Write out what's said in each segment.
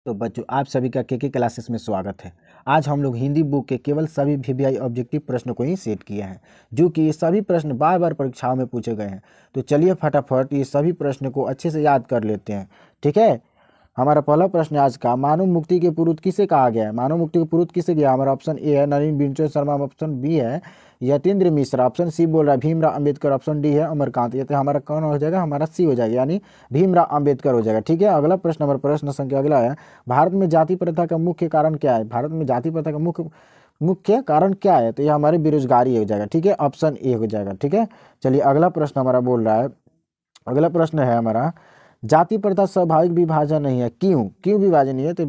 तो बच्चों आप सभी का के क्लासेस में स्वागत है। आज हम लोग हिंदी बुक के केवल सभी वीवीआई ऑब्जेक्टिव प्रश्नों को ही सेट किए हैं, जो कि ये सभी प्रश्न बार बार परीक्षाओं में पूछे गए हैं। तो चलिए फटाफट ये सभी प्रश्न को अच्छे से याद कर लेते हैं। ठीक है, हमारा पहला प्रश्न आज का, मानव मुक्ति के पुरुष किसे कहा गया है? मानव मुक्ति के पुरुष किसे गया? हमारा ऑप्शन ए है नलिन बिंचो शर्मा, ऑप्शन बी है यतीन्द्र मिश्रा, ऑप्शन सी बोल रहा है भीमराव अंबेडकर, ऑप्शन डी है अमरकांत। ये तो हमारा कौन हो जाएगा? हमारा सी हो जाएगा, यानी भीमराव अंबेडकर हो जाएगा। ठीक है, अगला प्रश्न नंबर प्रश्न संख्या अगला है, भारत में जाति प्रथा का मुख्य कारण क्या है? भारत में जाति प्रथा का मुख्य कारण क्या है? तो ये हमारी बेरोजगारी हो जाएगा। ठीक है, ऑप्शन ए हो जाएगा। ठीक है, चलिए अगला प्रश्न हमारा बोल रहा है, अगला प्रश्न है हमारा, जाति प्रथा स्वाभाविक विभाजन नहीं है, क्यों विभाजन नहीं है? तो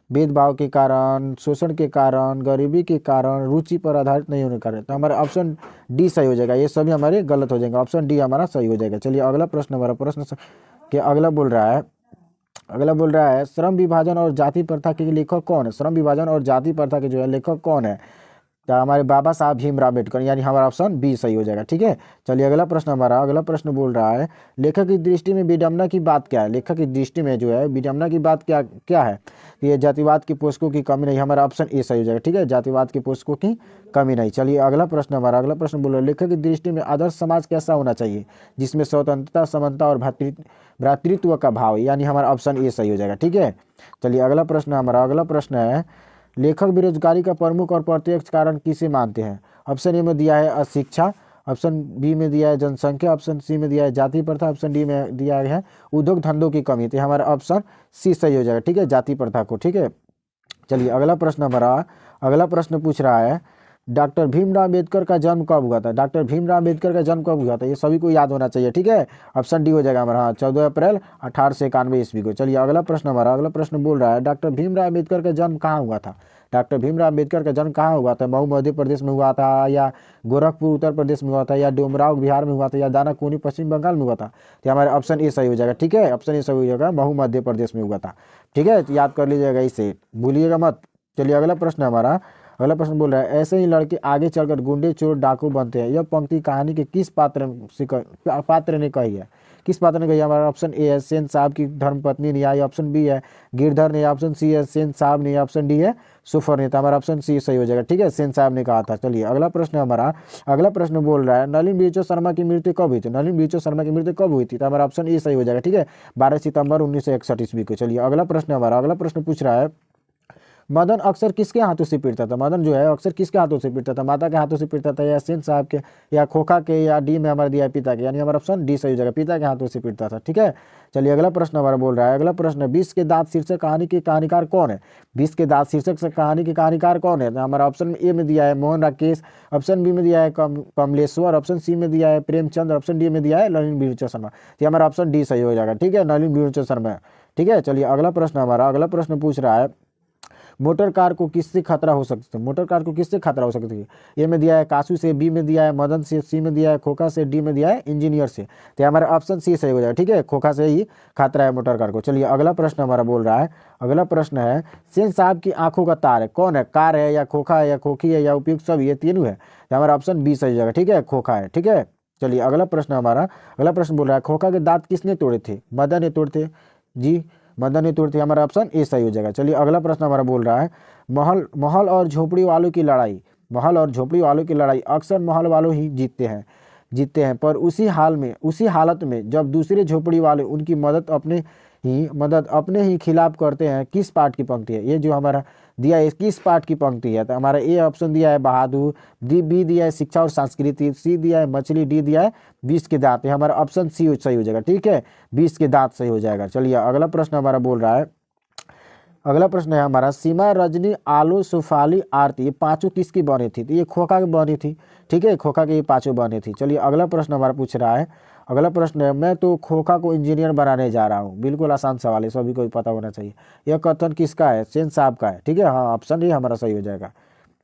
भेदभाव के कारण, शोषण के कारण, गरीबी के कारण, रुचि पर आधारित नहीं होने के कारण। तो हमारा ऑप्शन डी सही हो जाएगा, ये सभी हमारे गलत हो जाएंगे, ऑप्शन डी हमारा सही हो जाएगा। चलिए अगला प्रश्न हमारा प्रश्न के अगला बोल रहा है श्रम विभाजन और जाति प्रथा के लेखक कौन है? श्रम विभाजन और जाति प्रथा के जो है लेखक कौन है? तो हमारे बाबा साहब भीमराव अम्बेडकर, यानी हमारा ऑप्शन बी सही हो जाएगा। ठीक है, चलिए अगला प्रश्न बोल रहा है, लेखक की दृष्टि में विडंबना की बात क्या है? लेखक की दृष्टि में जो है विडंबना की बात क्या है? ये जातिवाद की पोषकों की कमी नहीं, हमारा ऑप्शन ए सही हो जाएगा। ठीक है, जातिवाद की पोषकों की कमी नहीं। चलिए अगला प्रश्न बोल रहा है, लेखक की दृष्टि में आदर्श समाज कैसा होना चाहिए जिसमें स्वतंत्रता, समानता और भ्रातृत्व का भाव, यानी हमारा ऑप्शन ए सही हो जाएगा। ठीक है, चलिए अगला प्रश्न है, लेखक बेरोजगारी का प्रमुख और प्रत्यक्ष कारण किसे मानते हैं? ऑप्शन ए में दिया है अशिक्षा, ऑप्शन बी में दिया है जनसंख्या, ऑप्शन सी में दिया है जाति प्रथा, ऑप्शन डी में दिया है उद्योग धंधों की कमी। तो हमारा ऑप्शन सी सही हो जाएगा। ठीक है, जाति प्रथा को। ठीक है, चलिए अगला प्रश्न पूछ रहा है, डॉक्टर भीमराव अम्बेडकर का जन्म कब हुआ था? डॉक्टर भीमराव अम्बेडकर का जन्म कब हुआ था? ये सभी को याद होना चाहिए। ठीक है, ऑप्शन डी हो जाएगा हमारा, हाँ 14 अप्रैल 1891 ईस्वी को। चलिए अगला प्रश्न बोल रहा है, डॉक्टर भीमराव अम्बेडकर का जन्म कहाँ हुआ था? डॉक्टर भीमराव अम्बेडकर का जन्म कहाँ हुआ था? मऊ मध्य प्रदेश में हुआ था, या गोरखपुर उत्तर प्रदेश में हुआ था, या डोमराव बिहार में हुआ था, या दानाकुनी पश्चिम बंगाल में हुआ था? तो हमारा ऑप्शन ए सही हो जाएगा। ठीक है, ऑप्शन ए सही हो जाएगा, मऊ मध्य प्रदेश में हुआ था। ठीक है, तो याद कर लीजिएगा, इसे भूलिएगा मत। चलिए अगला प्रश्न बोल रहा है, ऐसे ही लड़के आगे चलकर गुंडे, चोर, डाकू बनते हैं। यह पंक्ति कहानी के किस पात्र ने कही है? किस पात्र ने कही? हमारा ऑप्शन ए है सेन साहब की धर्मपत्नी ने, या ऑप्शन बी है गिरधर ने, ऑप्शन सी है सेन साहब ने, ऑप्शन डी है सुफर ने। तो हमारा ऑप्शन सी सही हो जाएगा। ठीक है, सेन साहब ने कहा था। चलिए अगला प्रश्न बोल रहा है, नलिन बिरजू शर्मा की मृत्यु कब हुई थी? नलिन बिरजू शर्मा की मृत्यु कब हुई थी? तो हमारा ऑप्शन ए सही हो जाएगा। ठीक है, 12 सितंबर 1961 ईस्वी को। चलिए अगला प्रश्न पूछ रहा है, मदन अक्सर किसके हाथों से पीटता था? मदन जो है अक्सर किसके हाथों से पीटता था? माता के हाथों से पीटता था, या सेन साहब के, या खोखा के, या डी में हमारा दिया है पिता के, यानी हमारा ऑप्शन डी सही हो जाएगा, पिता के हाथों से पीटता था। ठीक है, चलिए अगला प्रश्न हमारा बोल रहा है, अगला प्रश्न, 20 के दांत शीर्षक कहानी के कहानीकार कौन है? 20 के दांत शीर्षक से कहानी के कहानीकार कौन है? तो हमारा ऑप्शन ए में दिया है मोहन राकेश, ऑप्शन बी में दिया है कमलेश्वर, ऑप्शन सी में दिया है प्रेमचंद, ऑप्शन डी में दिया है नलिन बिरजू शर्मा। तो हमारा ऑप्शन डी सही हो जाएगा। ठीक है, नलिन बिरजू शर्मा। ठीक है, चलिए अगला प्रश्न पूछ रहा है, मोटर कार को किससे खतरा हो सकता है? मोटर कार को किससे खतरा हो सकती है? ए में दिया है कासू से, बी में दिया है मदन से, सी में दिया है खोखा से, डी में दिया है इंजीनियर से। तो हमारा ऑप्शन सी सही हो जाएगा। ठीक है, खोखा से ही खतरा है मोटर कार को। चलिए अगला प्रश्न हमारा बोल रहा है, अगला प्रश्न है, सेन साहब की आंखों का तार है कौन है? कार है, या खोखा है, या खोखी है, या उपयुक्त सब, ये तीनों है। तो हमारा ऑप्शन बी सही हो जाएगा। ठीक है, खोखा है। ठीक है, चलिए अगला प्रश्न बोल रहा है, खोखा के दांत किसने तोड़े थे? मदन ने तोड़े थे जी, मदन ने तोड़ी थी। हमारा ऑप्शन ए सही हो जाएगा। चलिए अगला प्रश्न हमारा बोल रहा है, महल और झोपड़ी वालों की लड़ाई अक्सर महल वालों ही जीतते हैं, पर उसी हालत में जब दूसरे झोपड़ी वाले उनकी मदद अपने ही खिलाफ करते हैं। किस पाठ की पंक्ति है? ये जो हमारा दिया है किस पाठ की पंक्ति है? तो हमारा ए ऑप्शन दिया है बहादुर, बी दिया है शिक्षा और संस्कृति, सी दिया है मछली, डी दिया है 20 के दांत। हमारा ऑप्शन सी सही हो जाएगा। ठीक है, 20 के दांत सही हो जाएगा। चलिए अगला प्रश्न हमारा बोल रहा है, अगला प्रश्न है हमारा, सीमा, रजनी, आलू, सुफाली, आरती, ये पांचों किसकी बनी थी? तो ये खोखा की बनी थी। ठीक है, खोखा की ये पांचों बनी थी। चलिए अगला प्रश्न हमारा पूछ रहा है, अगला प्रश्न है, मैं तो खोखा को इंजीनियर बनाने जा रहा हूँ। बिल्कुल आसान सवाल है, सभी को पता होना चाहिए। यह कथन किसका है? सेन साहब का है। ठीक है, हाँ ऑप्शन ये हमारा सही हो जाएगा।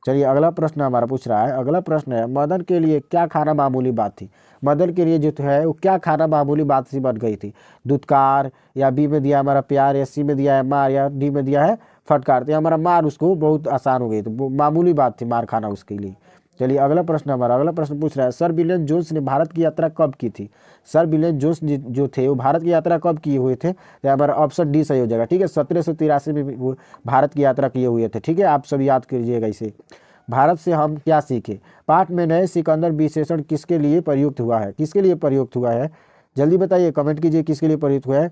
चलिए अगला प्रश्न हमारा पूछ रहा है, अगला प्रश्न है, मदन के लिए क्या खाना मामूली बात थी? मदन के लिए जो है वो क्या खाना मामूली बात सी बन गई थी? दुत्कार, या बी में दिया हमारा प्यार, या सी में दिया है मार, या डी में दिया है फटकार। तो हमारा मार उसको बहुत आसान हो गई, तो मामूली बात थी मार खाना उसके लिए। चलिए अगला प्रश्न हमारा, अगला प्रश्न पूछ रहा है सर विलियम जोन्स ने भारत की यात्रा कब की थी। सर विलियम जोन्स जो थे वो भारत की यात्रा कब किए हुए थे, तो हमारा ऑप्शन डी सही हो जाएगा। ठीक है, 1783 में वो भारत की यात्रा किए हुए थे। ठीक है, आप सब याद कीजिएगा इसे। भारत से हम क्या सीखे, पाठ में नए सिकंदर विशेषण किसके लिए प्रयुक्त हुआ है, किसके लिए प्रयुक्त हुआ है, जल्दी बताइए, कमेंट कीजिए किसके लिए प्रयुक्त हुआ है।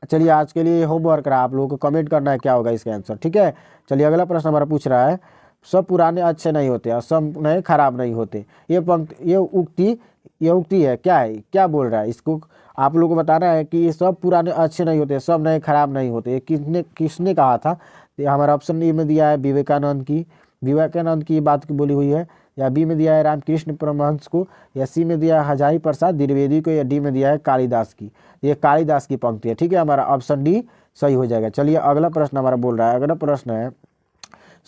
चलिए आज के लिए होमवर्क रहा, आप लोगों को कमेंट करना है क्या होगा इसका आंसर। ठीक है, चलिए अगला प्रश्न हमारा पूछ रहा है सब पुराने अच्छे नहीं होते और सब नए खराब नहीं होते। ये पंक्ति, ये उक्ति है, क्या है, क्या बोल रहा है, इसको आप लोगों को बताना है कि ये सब पुराने अच्छे नहीं होते, सब नए खराब नहीं होते। ये किसने किसने कहा था, तो हमारा ऑप्शन ए में दिया है विवेकानंद की बात की बोली हुई है, या बी में दिया है रामकृष्ण परमहंस को, या सी में दिया है हजारी प्रसाद द्विवेदी को, या डी में दिया है कालिदास की। ये कालिदास की पंक्ति है। ठीक है, हमारा ऑप्शन डी सही हो जाएगा। चलिए अगला प्रश्न हमारा बोल रहा है, अगला प्रश्न है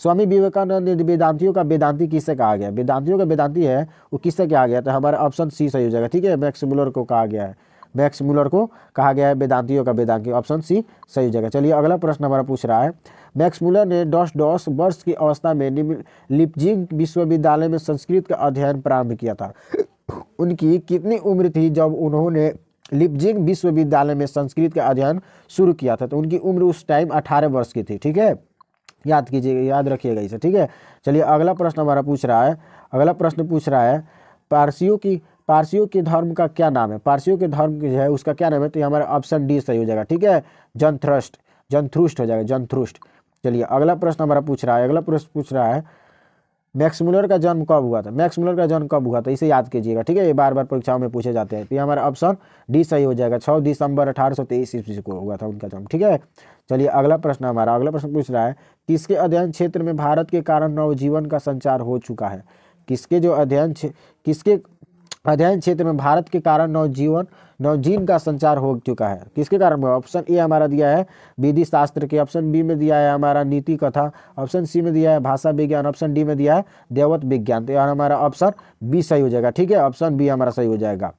स्वामी विवेकानंद ने वेदांतियों का वेदांती किससे कहा गया, वेदांतियों का वेदांती है वो किससे कहा गया, तो हमारा ऑप्शन सी सही हो जाएगा। ठीक है, मैक्स मुलर को कहा गया है, मैक्स मुलर को कहा गया है वेदांतियों का वेदांती, ऑप्शन सी सही हो जाएगा। चलिए अगला प्रश्न हमारा पूछ रहा है मैक्स मुलर ने डॉस वर्ष की अवस्था में लिप्जिग विश्वविद्यालय में संस्कृत का अध्ययन प्रारंभ किया था। उनकी कितनी उम्र थी जब उन्होंने लिप्जिग विश्वविद्यालय में संस्कृत का अध्ययन शुरू किया था, तो उनकी उम्र उस टाइम 18 वर्ष की थी। ठीक है, याद कीजिएगा, याद रखिएगा इसे। ठीक है, चलिए अगला प्रश्न हमारा पूछ रहा है, अगला प्रश्न पूछ रहा है पारसियों के धर्म का क्या नाम है, पारसियों के धर्म जो है उसका क्या नाम है, तो हमारा ऑप्शन डी सही हो जाएगा। ठीक है, जनथ्रुस्ट हो जाएगा, जनथ्रुस्ट। चलिए अगला प्रश्न हमारा पूछ रहा है, अगला प्रश्न पूछ रहा है मैक्स मुलर का जन्म कब हुआ था, मैक्स मुलर का जन्म कब हुआ था, इसे याद कीजिएगा। ठीक है, ये बार बार परीक्षाओं में पूछे जाते हैं, तो ये हमारा ऑप्शन डी सही हो जाएगा। 6 दिसंबर 1823 ईस्वी को हुआ था उनका जन्म। ठीक है, चलिए अगला प्रश्न हमारा, अगला प्रश्न पूछ रहा है किसके अध्ययन क्षेत्र में भारत के कारण नवजीवन का संचार हो चुका है, किसके अध्ययन क्षेत्र में भारत के कारण नवजीवन का संचार हो चुका है, किसके कारण। ऑप्शन ए हमारा दिया है विधि शास्त्र के, ऑप्शन बी में दिया है हमारा नीति कथा, ऑप्शन सी में दिया है भाषा विज्ञान, ऑप्शन डी में दिया है देवत विज्ञान, तो हमारा ऑप्शन बी सही हो जाएगा। ठीक है, ऑप्शन बी हमारा सही हो जाएगा,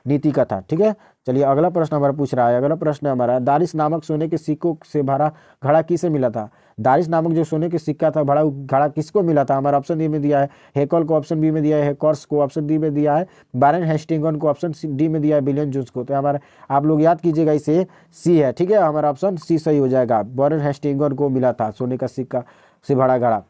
नीति कथा। ठीक है, चलिए अगला प्रश्न हमारा पूछ रहा है, अगला प्रश्न हमारा दारिश नामक सोने के सिक्कों से भरा घड़ा किसे मिला था, दारिश नामक जो सोने के सिक्का था बड़ा घड़ा किसको मिला था, हमारा ऑप्शन ए में दिया है हेकल को, ऑप्शन बी में दिया है हेकर्स को, ऑप्शन डी में दिया है वारेन हेस्टिंगन को, ऑप्शन डी में दिया है विलियम जोन्स को। तो हमारा आप लोग याद कीजिएगा इसे सी है। ठीक है, हमारा ऑप्शन सी सही हो जाएगा, वारेन हेस्टिंगन को मिला था सोने का सिक्का से भरा घड़ा।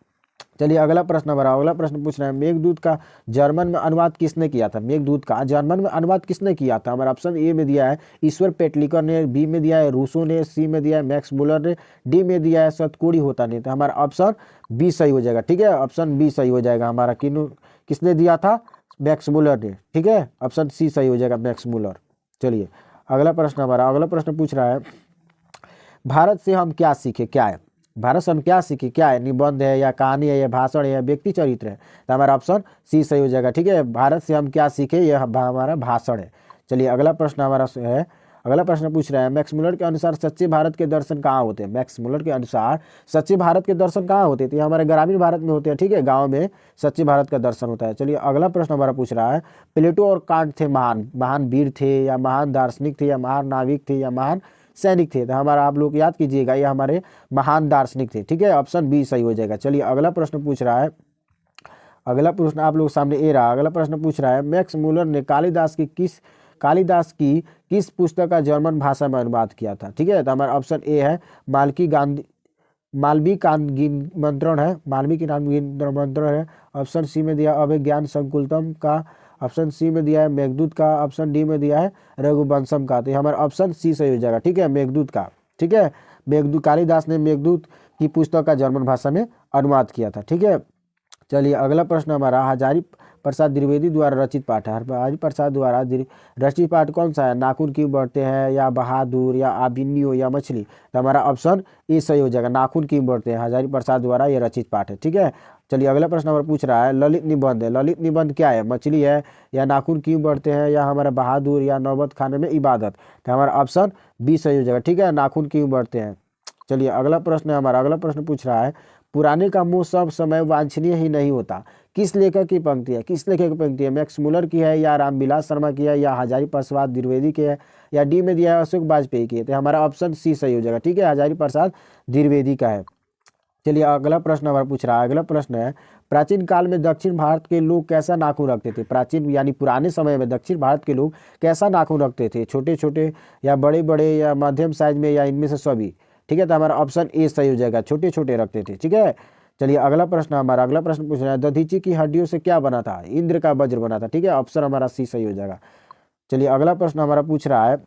चलिए अगला प्रश्न हमारा, अगला प्रश्न पूछ रहे हैं मेघदूत का जर्मन में अनुवाद किसने किया था, मेघदूत का जर्मन में अनुवाद किसने किया था, हमारा ऑप्शन ए में दिया है ईश्वर पेटलिकर ने, बी में दिया है रूसो ने, सी में दिया है मैक्स मुलर ने, डी में दिया है सतकोड़ी होता ने, तो हमारा ऑप्शन बी सही हो जाएगा। ठीक है, ऑप्शन बी सही हो जाएगा हमारा, किसने दिया था, मैक्स मुलर ने। ठीक है, ऑप्शन सी सही हो जाएगा, मैक्स मुलर। चलिए अगला प्रश्न हमारा, अगला प्रश्न पूछ रहा है भारत से हम क्या सीखे, क्या है, भारत से हम क्या सीखे, क्या है, निबंध है या कहानी है या भाषण है या व्यक्ति चरित्र है, तो हमारा ऑप्शन सी सही हो जाएगा। ठीक है, भारत से हम क्या सीखे, यह हमारा भाषण है। चलिए अगला प्रश्न हमारा है, अगला प्रश्न पूछ रहा है मैक्स मुलर के अनुसार सच्चे भारत के दर्शन कहाँ होते हैं, मैक्स मुलर के अनुसार सच्चे भारत के दर्शन कहाँ होते हैं, तो ये हमारे ग्रामीण भारत में होते हैं। ठीक है, गाँव में सच्चे भारत का दर्शन होता है। चलिए अगला प्रश्न हमारा पूछ रहा है प्लेटो और कांट थे महान वीर थे या महान दार्शनिक थे या महान नाविक थे या महान सैनिक थे, तो हमारा आप लोग याद कीजिएगा ये हमारे महान दार्शनिक थे। ठीक है, ऑप्शन बी सही हो जाएगा। चलिए अगला प्रश्न पूछ रहा है, अगला प्रश्न आप लोग सामने ए रहा, अगला प्रश्न पूछ रहा है मैक्स मुलर ने कालिदास की किस पुस्तक का जर्मन भाषा में अनुवाद किया था। ठीक है, तो हमारा ऑप्शन ए है मालविका मंत्रण है, वाल्मीकि मंत्रण है, ऑप्शन सी में दिया अभिज्ञान संकुलतम का, ऑप्शन सी में दिया है मेघदूत का, ऑप्शन डी में दिया है रघुवंशम का, तो हमारा ऑप्शन सी सही हो जाएगा। ठीक है, मेघदूत का। ठीक है, मेघदूत, कालिदास ने मेघदूत की पुस्तक का जर्मन भाषा में अनुवाद किया था। ठीक है, चलिए अगला प्रश्न हमारा हजारी प्रसाद द्विवेदी द्वारा रचित पाठ है, हजारी प्रसाद द्वारा रचित पाठ कौन सा है, नाखून क्यों बढ़ते हैं या बहादुर या आबिन्यो या मछली, तो हमारा ऑप्शन ए सही हो जाएगा, नाखून क्यों बढ़ते हैं, हजारी प्रसाद द्वारा ये रचित पाठ है। ठीक है, चलिए अगला प्रश्न हमारा पूछ रहा है ललित निबंध है, ललित निबंध क्या है, मछली है या नाखून क्यों बढ़ते हैं या हमारा बहादुर या नौबत खाने में इबादत, तो हमारा ऑप्शन बी सही हो जाएगा। ठीक है, नाखून क्यों बढ़ते हैं। चलिए अगला प्रश्न है हमारा, अगला प्रश्न पूछ रहा है पुराने का मुंह सब समय वांछनीय ही नहीं होता, किस लेखक की पंक्ति है, किस लेखक की पंक्ति है, मैक्स मुलर की है या रामविलास शर्मा की है या हजारी प्रसाद द्विवेदी की है या डी में दिया है अशोक वाजपेयी की है, तो हमारा ऑप्शन सी सही हो जाएगा। ठीक है, हजारी प्रसाद द्विवेदी का है। चलिए अगला प्रश्न हमारा पूछ रहा है। अगला प्रश्न है, प्राचीन काल में दक्षिण भारत के लोग कैसा नाखून रखते थे? प्राचीन यानी पुराने समय में दक्षिण भारत के लोग कैसा नाखून रखते थे? छोटे छोटे या बड़े बड़े या मध्यम साइज में या इनमें से सभी? ठीक है, तो हमारा ऑप्शन ए सही हो जाएगा, छोटे छोटे रखते थे। ठीक है, चलिए अगला प्रश्न पूछ रहा है, दधीची की हड्डियों से क्या बना था? इंद्र का वज्र बना था। ठीक है, ऑप्शन हमारा सी सही हो जाएगा। चलिए अगला प्रश्न हमारा पूछ रहा है,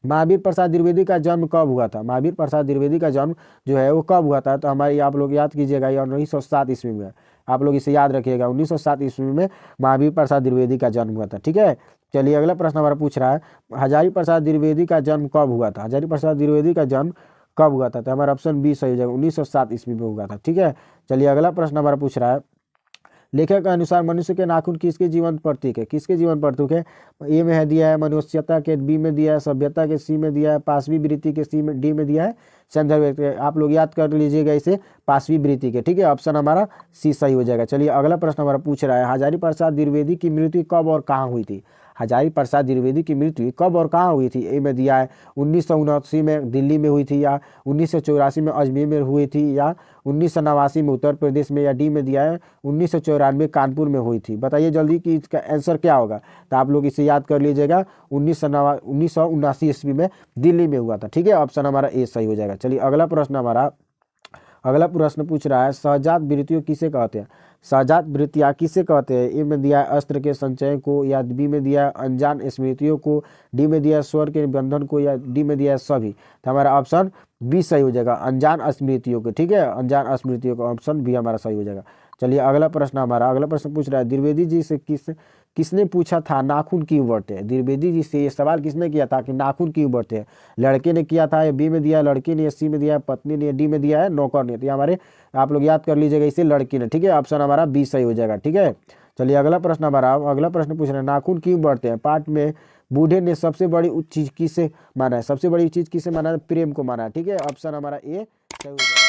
महावीर प्रसाद द्विवेदी का जन्म कब हुआ था? महावीर प्रसाद द्विवेदी का जन्म जो है वो कब हुआ था? तो हमारी आप लोग याद कीजिएगा, ये 1907 ईस्वी में। आप लोग इसे याद रखिएगा, 1907 ईस्वी में महावीर प्रसाद द्विवेदी का जन्म हुआ था। ठीक है, चलिए अगला प्रश्न हमारा पूछ रहा है, हजारी प्रसाद द्विवेदी का जन्म कब हुआ था? हजारी प्रसाद द्विवेदी का जन्म कब हुआ था? तो हमारा ऑप्शन बी सही हो जाएगा, 1907 ईस्वी में हुआ था। ठीक है, चलिए अगला प्रश्न हमारा पूछ रहा है, लेखक के अनुसार मनुष्य के नाखून किसके जीवन प्रतीक है? किसके जीवन प्रतीक है? ए में है दिया है मनुष्यता के, बी में दिया है सभ्यता के, सी में दिया है पाशवी वृत्ति के, सी में डी में दिया है संदर्भ के। आप लोग याद कर लीजिएगा इसे, पाशवी वृत्ति के। ठीक है, ऑप्शन हमारा सी सही हो जाएगा। चलिए अगला प्रश्न हमारा पूछ रहा है, हजारी प्रसाद द्विवेदी की मृत्यु कब और कहाँ हुई थी? हजारी प्रसाद द्विवेदी की मृत्यु कब और कहाँ हुई थी? ए में दिया है 1979 में दिल्ली में हुई थी, या 1984 में अजमेर में हुई थी, या 1989 में उत्तर प्रदेश में, या डी में दिया है 1994 कानपुर में हुई थी। बताइए जल्दी कि इसका आंसर क्या होगा। तो आप लोग इसे याद कर लीजिएगा, 1979 ईस्वी में दिल्ली में हुआ था। ठीक है, ऑप्शन हमारा ए सही हो जाएगा। चलिए अगला प्रश्न पूछ रहा है, सहजात वृत्तियों किसे कहते हैं? सहजात वृत्तियाँ किसे कहते हैं? ए में दिया है अस्त्र के संचय को, या बी में दिया है अनजान स्मृतियों को, डी में दिया है स्वर के बंधन को, या डी में दिया है सभी। तो हमारा ऑप्शन बी सही हो जाएगा, अनजान स्मृतियों को। ठीक है, अनजान स्मृतियों का ऑप्शन बी हमारा सही हो जाएगा। चलिए अगला प्रश्न पूछ रहा है, द्विवेदी जी से किसने पूछा था नाखून क्यों बढ़ते हैं? द्विवेदी जी से ये सवाल किसने किया था कि नाखून क्यों बढ़ते हैं? लड़के ने किया था, या बी में दिया है लड़की ने, सी में दिया है पत्नी ने, डी में दिया है नौकर ने। तो हमारे आप लोग याद कर लीजिएगा इसे, लड़की ने। ठीक है, ऑप्शन हमारा बी सही हो जाएगा। ठीक है, चलिए अगला प्रश्न पूछ रहे हैं, नाखून क्यों बढ़ते हैं? पाठ में बूढ़े ने सबसे बड़ी चीज किसे माना है? सबसे बड़ी चीज किसे माना है? प्रेम को माना है। ठीक है, ऑप्शन हमारा ए सही हो जाएगा।